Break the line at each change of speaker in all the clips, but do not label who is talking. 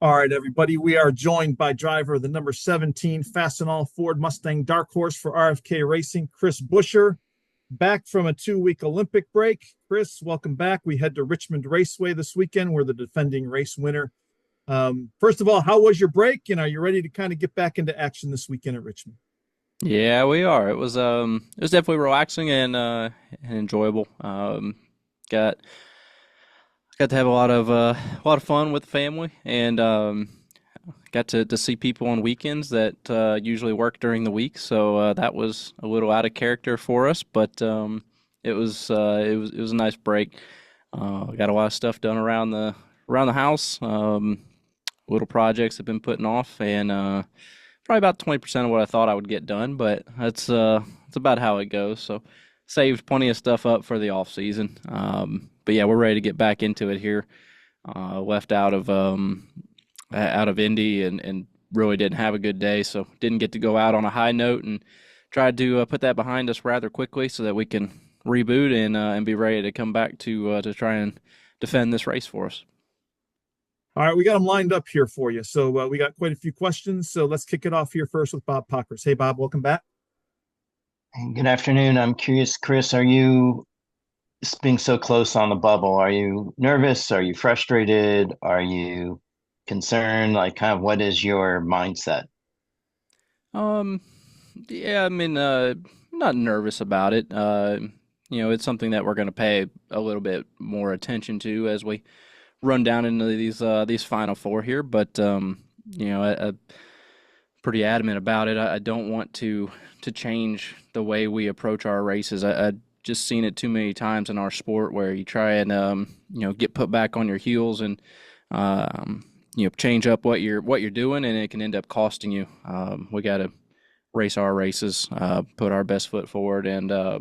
All right, everybody. We are joined by driver of the number 17 Fastenal Ford Mustang Dark Horse for RFK Racing, Chris Buescher, back from a 2-week Olympic break. Chris, welcome back. We head to Richmond Raceway this weekend. We're the defending race winner. First of all, how was your break? And are you ready to kind of get back into action this weekend at Richmond?
Yeah, we are. It was definitely relaxing and enjoyable. Got got to have a lot of fun with the family, and got to see people on weekends that usually work during the week. So that was a little out of character for us, but it was a nice break. Got a lot of stuff done around the house. Little projects have been putting off, and probably about 20% of what I thought I would get done, but that's about how it goes. So saved plenty of stuff up for the off season. But yeah, we're ready to get back into it here. Left out of Indy and really didn't have a good day, so didn't get to go out on a high note, and tried to put that behind us rather quickly so that we can reboot and be ready to come back to try and defend this race for us.
All right, we got them lined up here for you. So we got quite a few questions. So let's kick it off here first with Bob Pockers. Hey, Bob, welcome back.
Good afternoon. I'm curious, Chris, are you being so close on the bubble? Are you nervous? Are you frustrated? Are you concerned? Like, kind of what is your mindset?
Um, yeah, I mean, not nervous about it. It's something that we're going to pay a little bit more attention to as we run down into these final four here. But I'm pretty adamant about it. I don't want to change the way we approach our races. I just seen it too many times in our sport where you try and get put back on your heels and change up what you're doing, and it can end up costing you. We got to race our races, put our best foot forward, and that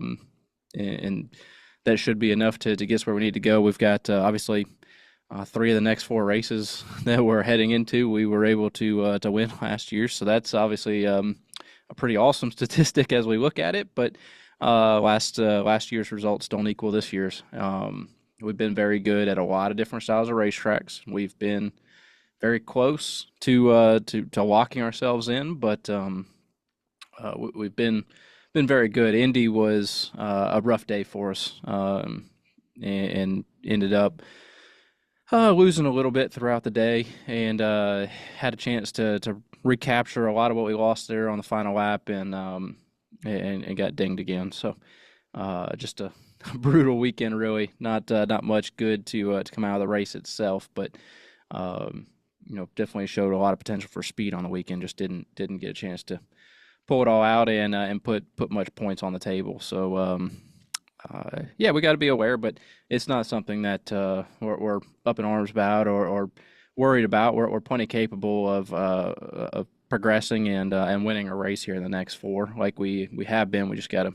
should be enough to get us where we need to go. We've got obviously 3 of the next 4 races that we're heading into, we were able to win last year, so that's obviously a pretty awesome statistic as we look at it. But last year's results don't equal this year's. We've been very good at a lot of different styles of racetracks. We've been very close to locking ourselves in, but we've been very good. Indy was a rough day for us, and ended up losing a little bit throughout the day, and had a chance to recapture a lot of what we lost there on the final lap, and got dinged again. So just a brutal weekend, really. Not much good to come out of the race itself, but definitely showed a lot of potential for speed on the weekend. Just didn't get a chance to pull it all out and put much points on the table. So yeah, we got to be aware, but it's not something that we're up in arms about or worried about. We're plenty capable of progressing and winning a race here in the next 4, like we have been. We just got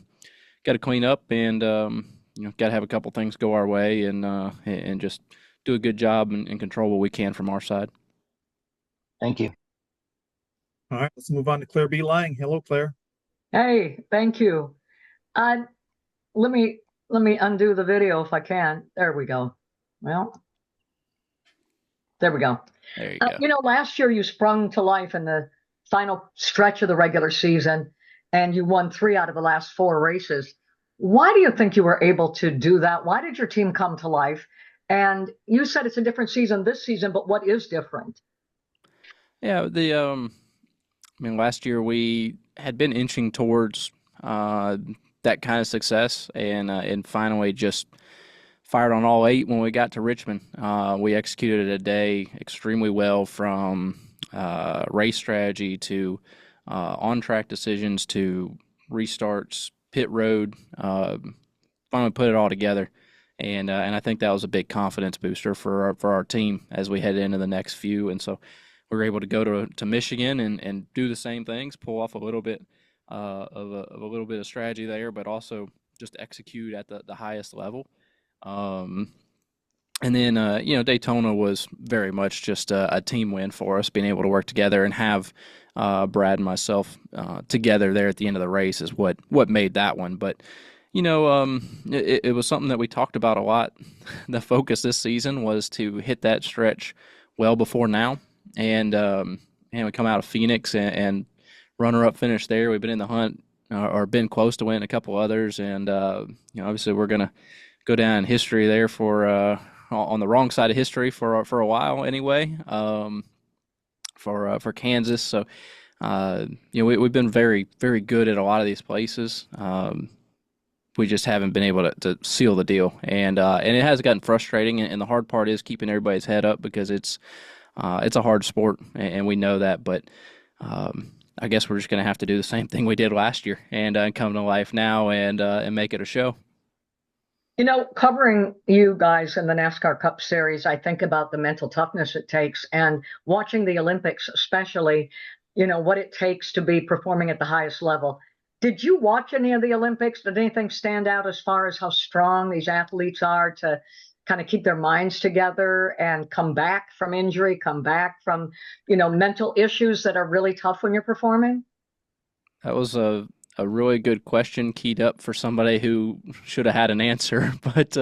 to clean up and got to have a couple things go our way and just do a good job and control what we can from our side.
Thank you.
All right, let's move on to Claire B. Lang. Hello, Claire.
Hey, thank you. Uh, let me undo the video if I can. There we go. Well, there we go.
There you go.
Last year you sprung to life in the final stretch of the regular season, and you won 3 out of the last 4 races. Why do you think you were able to do that? Why did your team come to life? And you said it's a different season this season, but what is different?
Yeah, last year we had been inching towards that kind of success, and finally just fired on all 8 when we got to Richmond. We executed a day extremely well, from race strategy to on-track decisions to restarts, pit road. Finally put it all together, and I think that was a big confidence booster for our team as we head into the next few. And so we were able to go to Michigan and do the same things, pull off a little bit of a little bit of strategy there, but also just execute at the highest level. And then Daytona was very much just a team win for us. Being able to work together and have Brad and myself together there at the end of the race is what made that one. But it was something that we talked about a lot. The focus this season was to hit that stretch well before now. and we come out of Phoenix and runner-up finish there. We've been in the hunt or been close to winning a couple others, and obviously we're gonna go down in history there for on the wrong side of history for a while anyway. For Kansas, so we've been very very good at a lot of these places. We just haven't been able to seal the deal, and it has gotten frustrating. And the hard part is keeping everybody's head up because it's a hard sport, and we know that. But I guess we're just going to have to do the same thing we did last year and come to life now and make it a show.
Covering you guys in the NASCAR Cup Series, I think about the mental toughness it takes, and watching the Olympics, especially, what it takes to be performing at the highest level. Did you watch any of the Olympics? Did anything stand out as far as how strong these athletes are to kind of keep their minds together and come back from injury, come back from, mental issues that are really tough when you're performing?
That was a really good question, keyed up for somebody who should have had an answer, but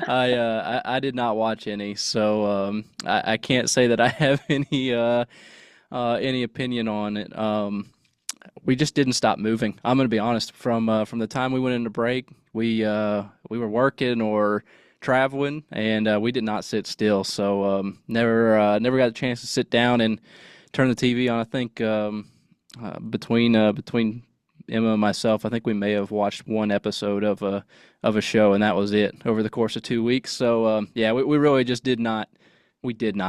I did not watch any, so I can't say that I have any opinion on it. We just didn't stop moving. I'm going to be honest. From the time we went into break, we were working or traveling, and we did not sit still. So never got a chance to sit down and turn the TV on. I think between Emma and myself, I think we may have watched one episode of a show, and that was it over the course of 2 weeks. So we really just did not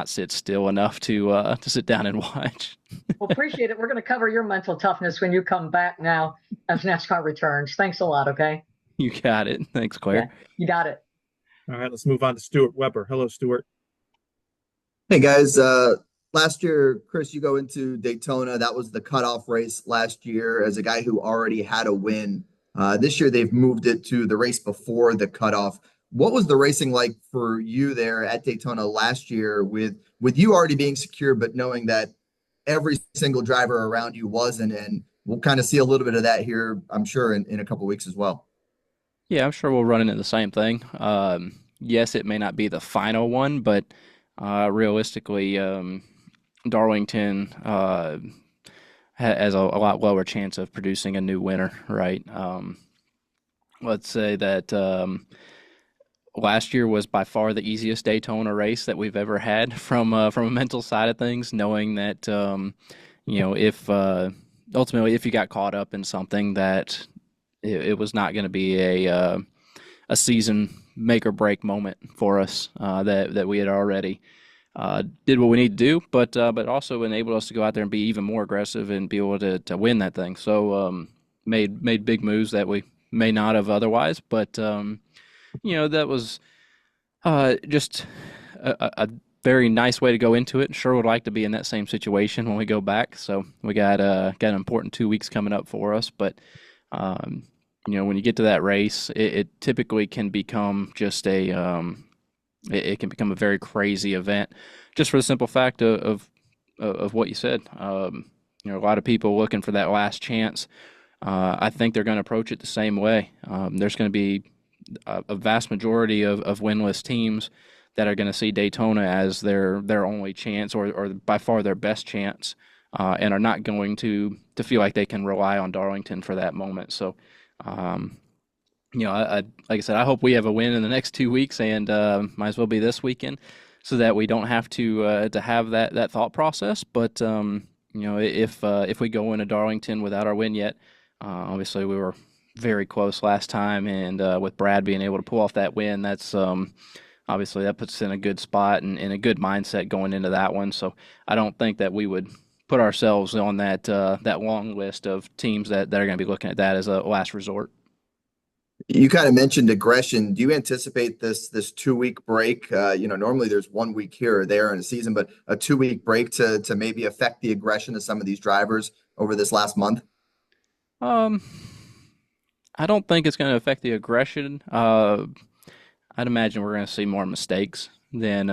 sit still enough to sit down and watch.
Well, appreciate it. We're going to cover your mental toughness when you come back now as NASCAR returns. Thanks a lot. Okay.
You got it. Thanks, Claire.
Yeah, you got it.
All right, let's move on to Stuart Weber. Hello, Stuart.
Hey guys, last year, Chris, you go into Daytona. That was the cutoff race last year as a guy who already had a win. This year, they've moved it to the race before the cutoff. What was the racing like for you there at Daytona last year with you already being secure, but knowing that every single driver around you wasn't? And we'll kind of see a little bit of that here, I'm sure, in a couple of weeks as well.
Yeah, I'm sure we'll run into the same thing. Yes, it may not be the final one, but realistically, Darlington has a lot lower chance of producing a new winner, right? Let's say that last year was by far the easiest Daytona race that we've ever had from a mental side of things, knowing that if ultimately if you got caught up in something that it was not going to be a season make or break moment for us, that we had already did what we need to do, but also enabled us to go out there and be even more aggressive and be able to win that thing. So made big moves that we may not have otherwise, but that was just a very nice way to go into it. Sure would like to be in that same situation when we go back. So we got an important 2 weeks coming up for us, but when you get to that race, it typically can become just it can become a very crazy event, just for the simple fact of what you said. A lot of people looking for that last chance. I think they're going to approach it the same way. There's going to be a vast majority of winless teams that are going to see Daytona as their only chance or by far their best chance, and are not going to feel like they can rely on Darlington for that moment. So, like I said, I hope we have a win in the next 2 weeks, and might as well be this weekend, so that we don't have to have that thought process. But if we go into Darlington without our win yet, obviously we were very close last time, and with Brad being able to pull off that win, that's obviously that puts us in a good spot and in a good mindset going into that one. So I don't think that we would put ourselves on that long list of teams that are going to be looking at that as a last resort.
You kind of mentioned aggression. Do you anticipate this 2 week break? Normally there's 1 week here or there in a season, but a 2 week break to maybe affect the aggression of some of these drivers over this last month?
I don't think it's going to affect the aggression. I'd imagine we're going to see more mistakes than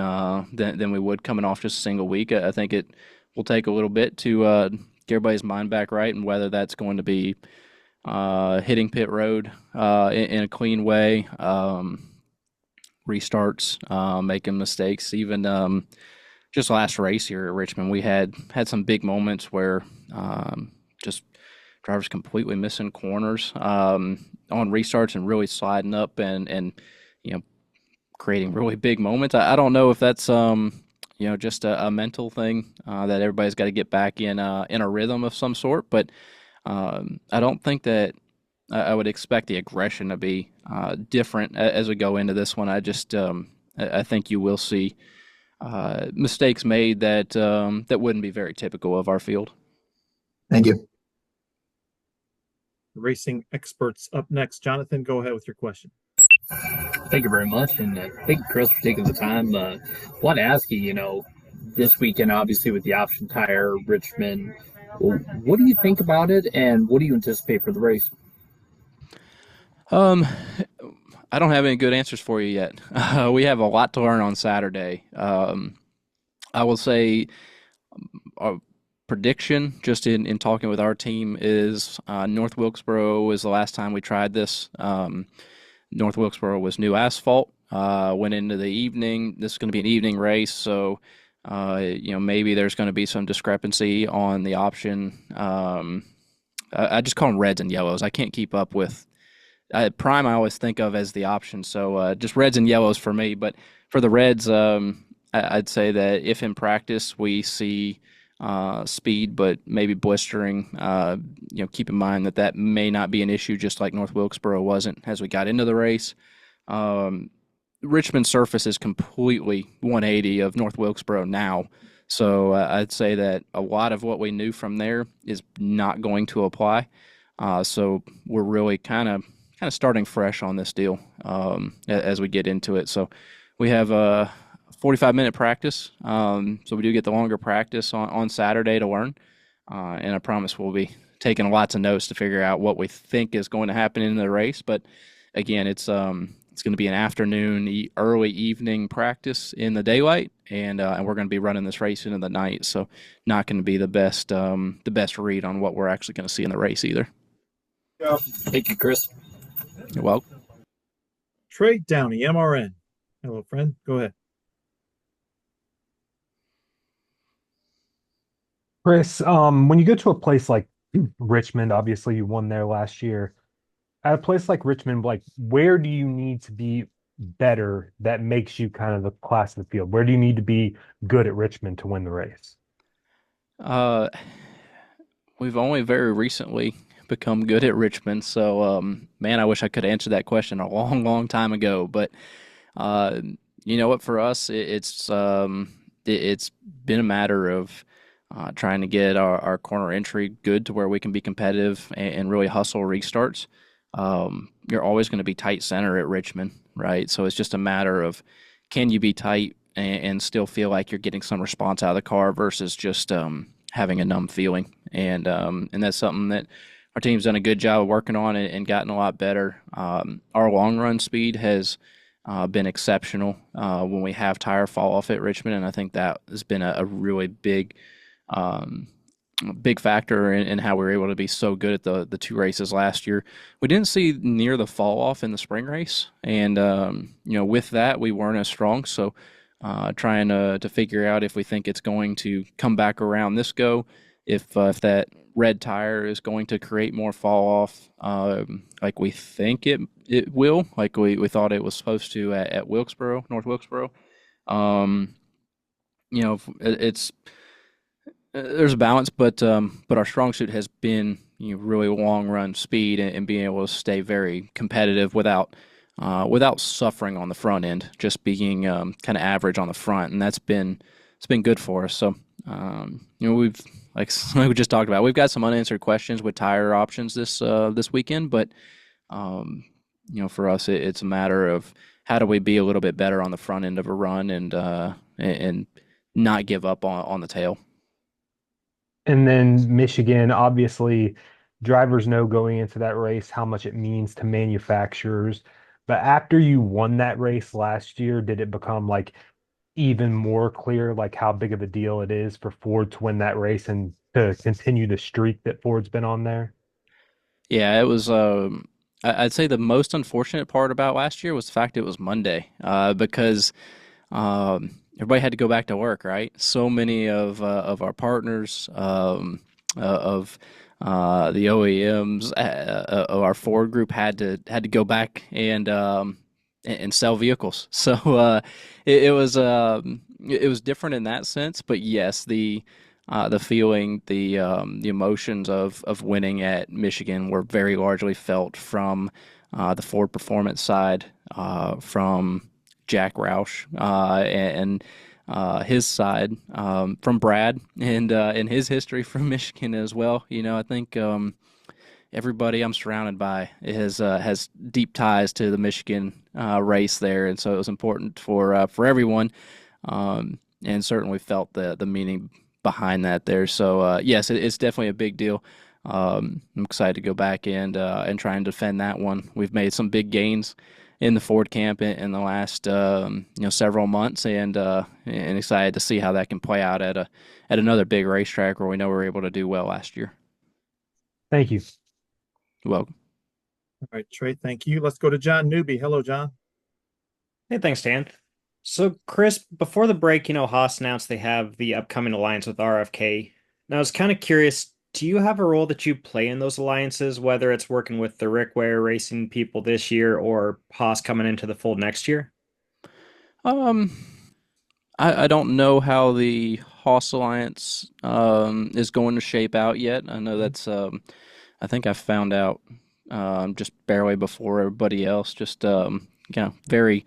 we would coming off just a single week. I think it will take a little bit to get everybody's mind back right, and whether that's going to be hitting pit road in a clean way, restarts, making mistakes, even just last race here at Richmond, we had some big moments where just drivers completely missing corners on restarts and really sliding up and you know creating really big moments. I don't know if that's just a mental thing that everybody's got to get back in a rhythm of some sort, but I don't think that I would expect the aggression to be different as we go into this one. I think you will see mistakes made that wouldn't be very typical of our field.
Thank you.
Racing experts up next. Jonathan, go ahead with your question.
Thank you very much, and thank you, Chris, for taking the time. Want to ask you, this weekend, obviously, with the option tire, Richmond, what do you think about it, and what do you anticipate for the race?
I don't have any good answers for you yet. We have a lot to learn on Saturday. I will say our prediction, just in talking with our team, is North Wilkesboro was the last time we tried this. North Wilkesboro was new asphalt. Went into the evening. This is going to be an evening race, so maybe there's going to be some discrepancy on the option. I just call them reds and yellows. I can't keep up with prime. I always think of as the option, so just reds and yellows for me. But for the reds, I'd say that if in practice we see speed, but maybe blistering, keep in mind that may not be an issue, just like North Wilkesboro wasn't as we got into the race. Richmond surface is completely 180 of North Wilkesboro now. So I'd say that a lot of what we knew from there is not going to apply. So we're really kind of starting fresh on this deal as we get into it. So we have a 45-minute practice. So we do get the longer practice on Saturday to learn. And I promise we'll be taking lots of notes to figure out what we think is going to happen in the race. But again, it's going to be an afternoon, early evening practice in the daylight, and we're going to be running this race into the night. So not going to be the best read on what we're actually going to see in the race either.
Yeah. Thank you, Chris.
You're welcome.
Trey Downey, MRN. Hello, friend. Go ahead.
Chris, when you go to a place like Richmond, obviously you won there last year. At a place like Richmond, like where do you need to be better that makes you kind of the class of the field? Where do you need to be good at Richmond to win the race?
We've only very recently become good at Richmond, so man, I wish I could answer that question a long, long time ago. But you know what? For us, it's been a matter of trying to get our corner entry good to where we can be competitive and really hustle restarts. You're always going to be tight center at Richmond, right? So it's just a matter of can you be tight and still feel like you're getting some response out of the car versus just having a numb feeling. And that's something that our team's done a good job of working on and gotten a lot better. Our long run speed has been exceptional when we have tire fall off at Richmond, and I think that has been a really big factor in how we were able to be so good at the two races last year. We didn't see near the fall off in the spring race, and with that we weren't as strong. So trying to figure out if we think it's going to come back around this go, if that red tire is going to create more fall off like we think it will, like we thought it was supposed to at Wilkesboro, North Wilkesboro. It's there's a balance, but our strong suit has been really long run speed and being able to stay very competitive without suffering on the front end, just being kind of average on the front, and it's been good for us. So we've like we just talked about, we've got some unanswered questions with tire options this weekend, but for us it's a matter of how do we be a little bit better on the front end of a run and not give up on the tail.
And then Michigan, obviously, drivers know going into that race how much it means to manufacturers. But after you won that race last year, did it become like even more clear, like how big of a deal it is for Ford to win that race and to continue the streak that Ford's been on there?
Yeah, it was. I'd say the most unfortunate part about last year was the fact it was Monday, because everybody had to go back to work, right? So many of our partners, of the OEMs, of our Ford group had to go back and sell vehicles. So it was different in that sense. But yes, the feeling, the emotions of winning at Michigan were very largely felt from the Ford Performance side, from Jack Roush, and his side, from Brad, and his history from Michigan as well. I think everybody I'm surrounded by has deep ties to the Michigan race there, and so it was important for everyone, and certainly felt the meaning behind that there. So yes, it's definitely a big deal. I'm excited to go back and try and defend that one. We've made some big gains in the Ford camp in the last several months, and excited to see how that can play out at another big racetrack where we know we were able to do well last year.
Thank you.
You're welcome.
All right, Trey, thank you. Let's go to John Newby. Hello, John.
Hey, thanks, Dan. So, Chris, before the break, Haas announced they have the upcoming alliance with RFK. Now, I was kind of curious, do you have a role that you play in those alliances, whether it's working with the Raceway racing people this year or Haas coming into the fold next year?
Um, I don't know how the Haas Alliance is going to shape out yet. I know that's I think I found out just barely before everybody else. Just very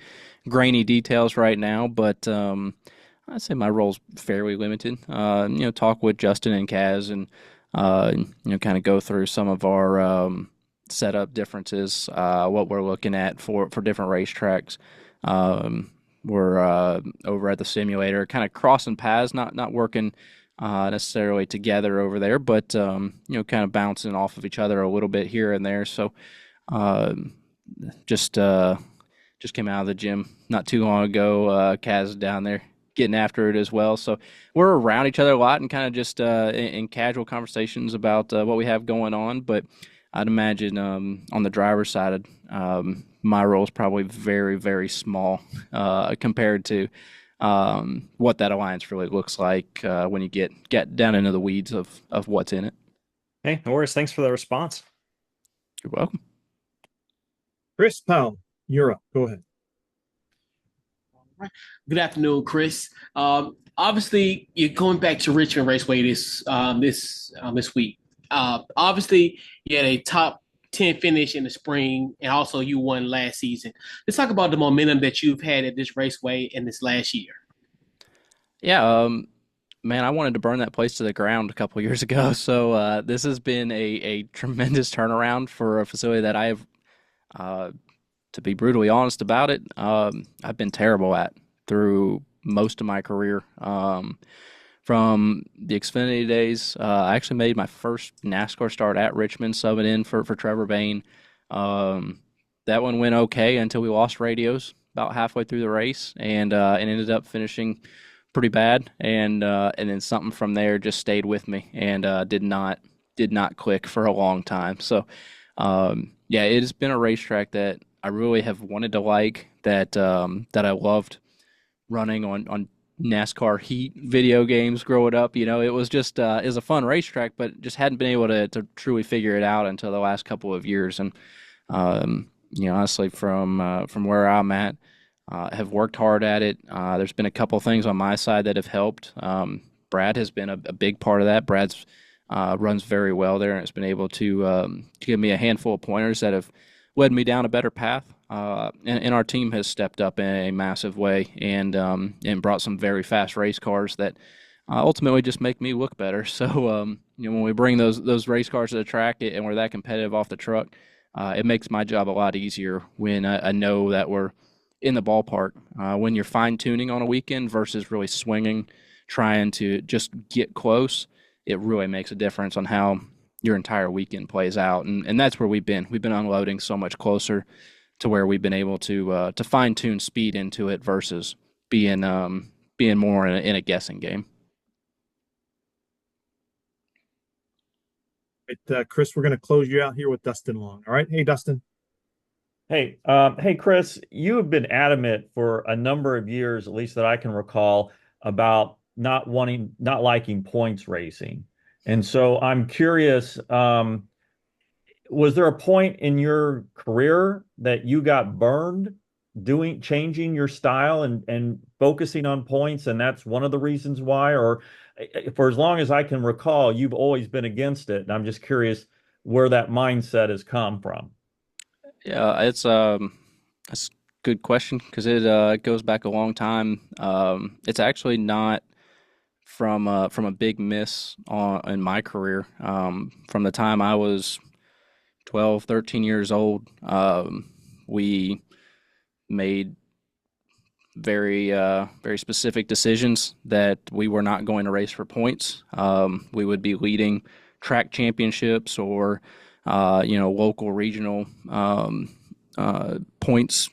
grainy details right now, but I'd say my role's fairly limited. Talk with Justin and Kaz, and kind of go through some of our setup differences, what we're looking at for different racetracks. We're over at the simulator, kind of crossing paths, not working necessarily together over there, but kind of bouncing off of each other a little bit here and there. So just came out of the gym not too long ago. Kaz is down there getting after it as well. So we're around each other a lot and kind of just in casual conversations about what we have going on. But I'd imagine on the driver's side, my role is probably very, very small compared to what that alliance really looks like when you get down into the weeds of what's in it.
Hey, no worries. Thanks for the response.
You're welcome.
Chris Powell, you're up. Go ahead.
Good afternoon, Chris. Obviously, you're going back to Richmond Raceway this week. Obviously, you had a top 10 finish in the spring, and also you won last season. Let's talk about the momentum that you've had at this raceway in this last year.
Yeah, man, I wanted to burn that place to the ground a couple years ago. So this has been a tremendous turnaround for a facility that I have, to be brutally honest about it, I've been terrible at through most of my career. From the Xfinity days, I actually made my first NASCAR start at Richmond, subbing in for Trevor Bayne. That one went okay until we lost radios about halfway through the race, and ended up finishing pretty bad. And then something from there just stayed with me and did not click for a long time. So yeah, it has been a racetrack that I really have wanted to like, that I loved running on NASCAR Heat video games growing up. It was just it was a fun racetrack, but just hadn't been able to truly figure it out until the last couple of years. And honestly, from where I'm at, have worked hard at it. There's been a couple things on my side that have helped. Brad has been a big part of that. Brad's runs very well there, and it's been able to give me a handful of pointers that have led me down a better path. And our team has stepped up in a massive way and brought some very fast race cars that ultimately just make me look better. So when we bring those race cars to the track and we're that competitive off the truck, it makes my job a lot easier when I know that we're in the ballpark. When you're fine tuning on a weekend versus really swinging, trying to just get close, it really makes a difference on how your entire weekend plays out. And that's where we've been unloading so much closer to where we've been able to fine tune speed into it versus being more in a guessing game.
Right, Chris, we're going to close you out here with Dustin Long. All right. Hey, Dustin.
Hey, Chris, you have been adamant for a number of years, at least that I can recall, about not liking points racing. And so I'm curious, was there a point in your career that you got burned changing your style and focusing on points, and that's one of the reasons why? Or for as long as I can recall, you've always been against it, and I'm just curious where that mindset has come from.
Yeah, it's a good question because it goes back a long time. It's actually not from a big miss in my career. From the time I was 12, 13 years old, we made very specific decisions that we were not going to race for points. We would be leading track championships or local regional points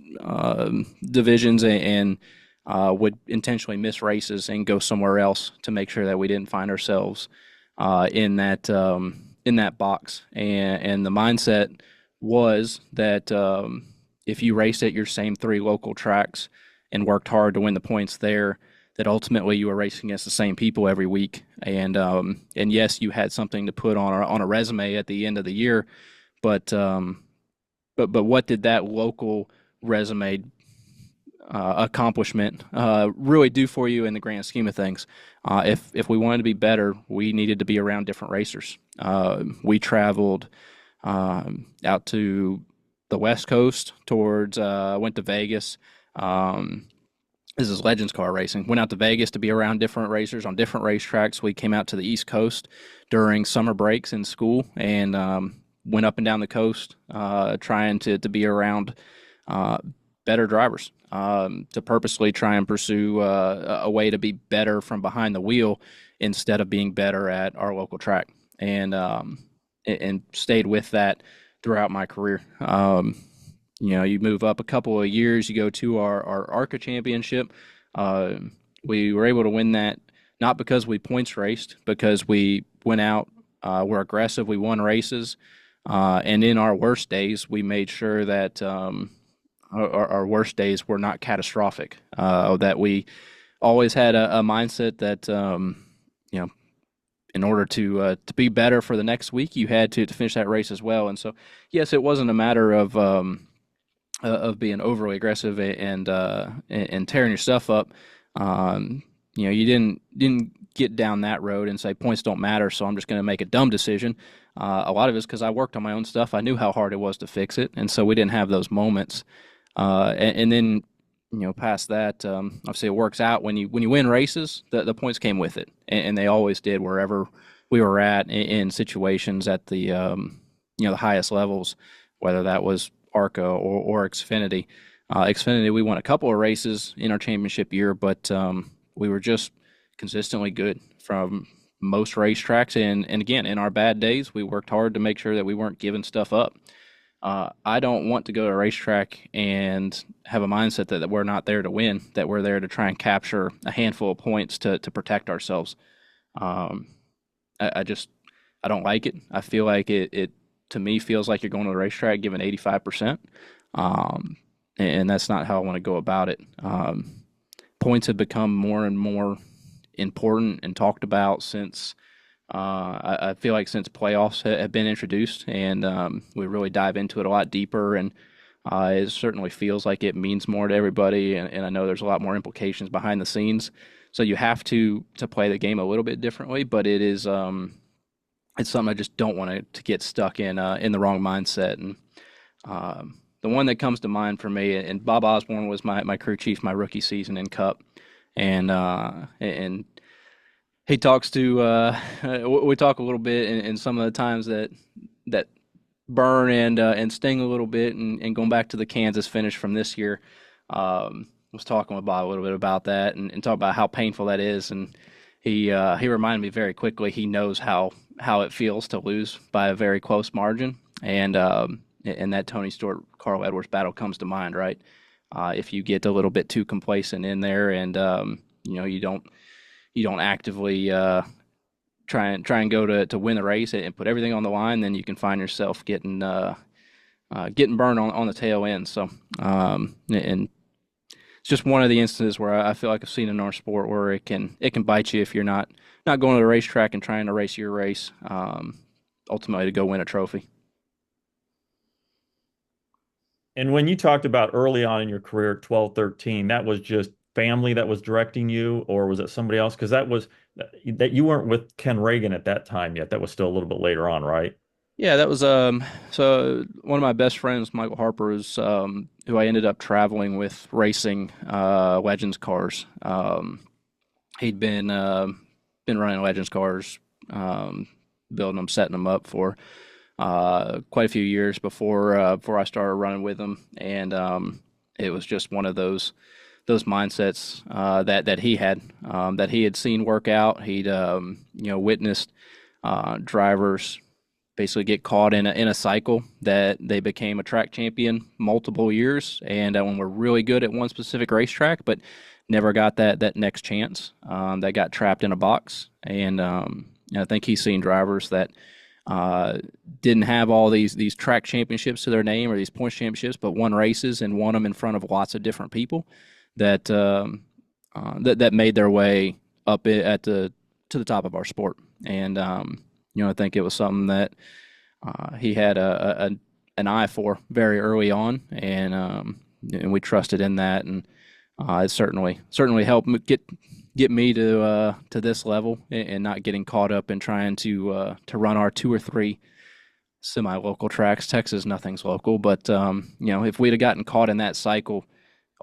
divisions and would intentionally miss races and go somewhere else to make sure that we didn't find ourselves in that box. And the mindset was that if you raced at your same three local tracks and worked hard to win the points there, that ultimately you were racing against the same people every week. And yes, you had something to put on a resume at the end of the year, but what did that local resume accomplishment really do for you in the grand scheme of things? If we wanted to be better, we needed to be around different racers. We traveled out to the West Coast went to Vegas. This is Legends Car Racing. Went out to Vegas to be around different racers on different racetracks. We came out to the East Coast during summer breaks in school and went up and down the coast trying to be around better drivers, to purposely try and pursue a way to be better from behind the wheel instead of being better at our local track, and stayed with that throughout my career. You move up a couple of years, you go to our ARCA championship. We were able to win that not because we points raced, because we went out, we're aggressive, we won races, and in our worst days, we made sure that our worst days were not catastrophic. That we always had a mindset that in order to be better for the next week, you had to finish that race as well. And so, yes, it wasn't a matter of being overly aggressive and tearing your stuff up. You didn't get down that road and say points don't matter, so I'm just going to make a dumb decision. A lot of it is because I worked on my own stuff. I knew how hard it was to fix it, and so we didn't have those moments. And then, past that, obviously it works out when you win races. The points came with it, and they always did wherever we were at in situations at the the highest levels, whether that was ARCA or Xfinity. Xfinity, we won a couple of races in our championship year, but we were just consistently good from most racetracks. And again, in our bad days, we worked hard to make sure that we weren't giving stuff up. I don't want to go to a racetrack and have a mindset that we're not there to win, that we're there to try and capture a handful of points to protect ourselves. I don't like it. I feel like it to me feels like you're going to the racetrack giving 85%. And that's not how I want to go about it. Points have become more and more important and talked about since I feel like since playoffs have been introduced, and we really dive into it a lot deeper, and it certainly feels like it means more to everybody, and I know there's a lot more implications behind the scenes. So you have to play the game a little bit differently, but it is it's something I just don't want to get stuck in the wrong mindset. And the one that comes to mind for me, and Bob Osborne was my crew chief my rookie season in Cup, and he talks to we talk a little bit, and some of the times that burn and sting a little bit, and going back to the Kansas finish from this year. Was talking with Bob a little bit about that, and talk about how painful that is, and he reminded me very quickly he knows how it feels to lose by a very close margin, and that Tony Stewart Carl Edwards battle comes to mind, right? If you get a little bit too complacent in there, and you don't actively try and go to win the race and put everything on the line, then you can find yourself getting getting burned on the tail end. So and it's just one of the instances where I feel like I've seen in our sport where it can bite you if you're not going to the racetrack and trying to race your race, ultimately to go win a trophy.
And when you talked about early on in your career at 12, 13, that was just family that was directing you, or was it somebody else? Because that you weren't with Ken Reagan at that time yet. That was still a little bit later on, right?
Yeah, that was so one of my best friends, Michael Harper, is who I ended up traveling with racing Legends cars. He'd been running Legends cars, building them, setting them up for quite a few years before I started running with him, and it was just one of those mindsets that he had, that he had seen work out. He'd witnessed drivers basically get caught in a cycle that they became a track champion multiple years, and when we're really good at one specific racetrack, but never got that next chance. That got trapped in a box, and I think he's seen drivers that didn't have all these track championships to their name or these points championships, but won races and won them in front of lots of different people that that made their way up to the top of our sport. And I think it was something that he had an eye for very early on, and we trusted in that, and it certainly helped get me to this level, and not getting caught up in trying to run our 2 or 3 semi-local tracks. Texas, nothing's local, but if we'd have gotten caught in that cycle,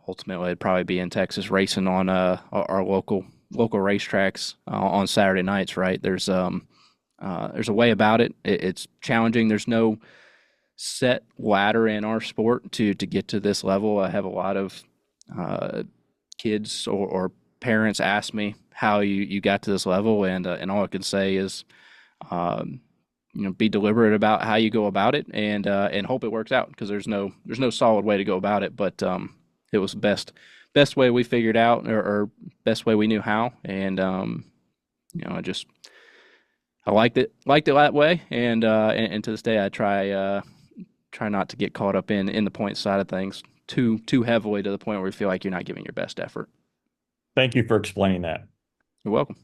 ultimately it'd probably be in Texas racing on our local racetracks on Saturday nights. Right? There's a way about it. It's challenging. There's no set ladder in our sport to get to this level. I have a lot of kids or parents ask me how you got to this level, and all I can say is, be deliberate about how you go about it, and hope it works out, because there's no solid way to go about it. But it was best way we figured out, or best way we knew how, and I liked it that way, and to this day I try not to get caught up in the point side of things too heavily, to the point where you feel like you're not giving your best effort.
Thank you for explaining that.
You're welcome.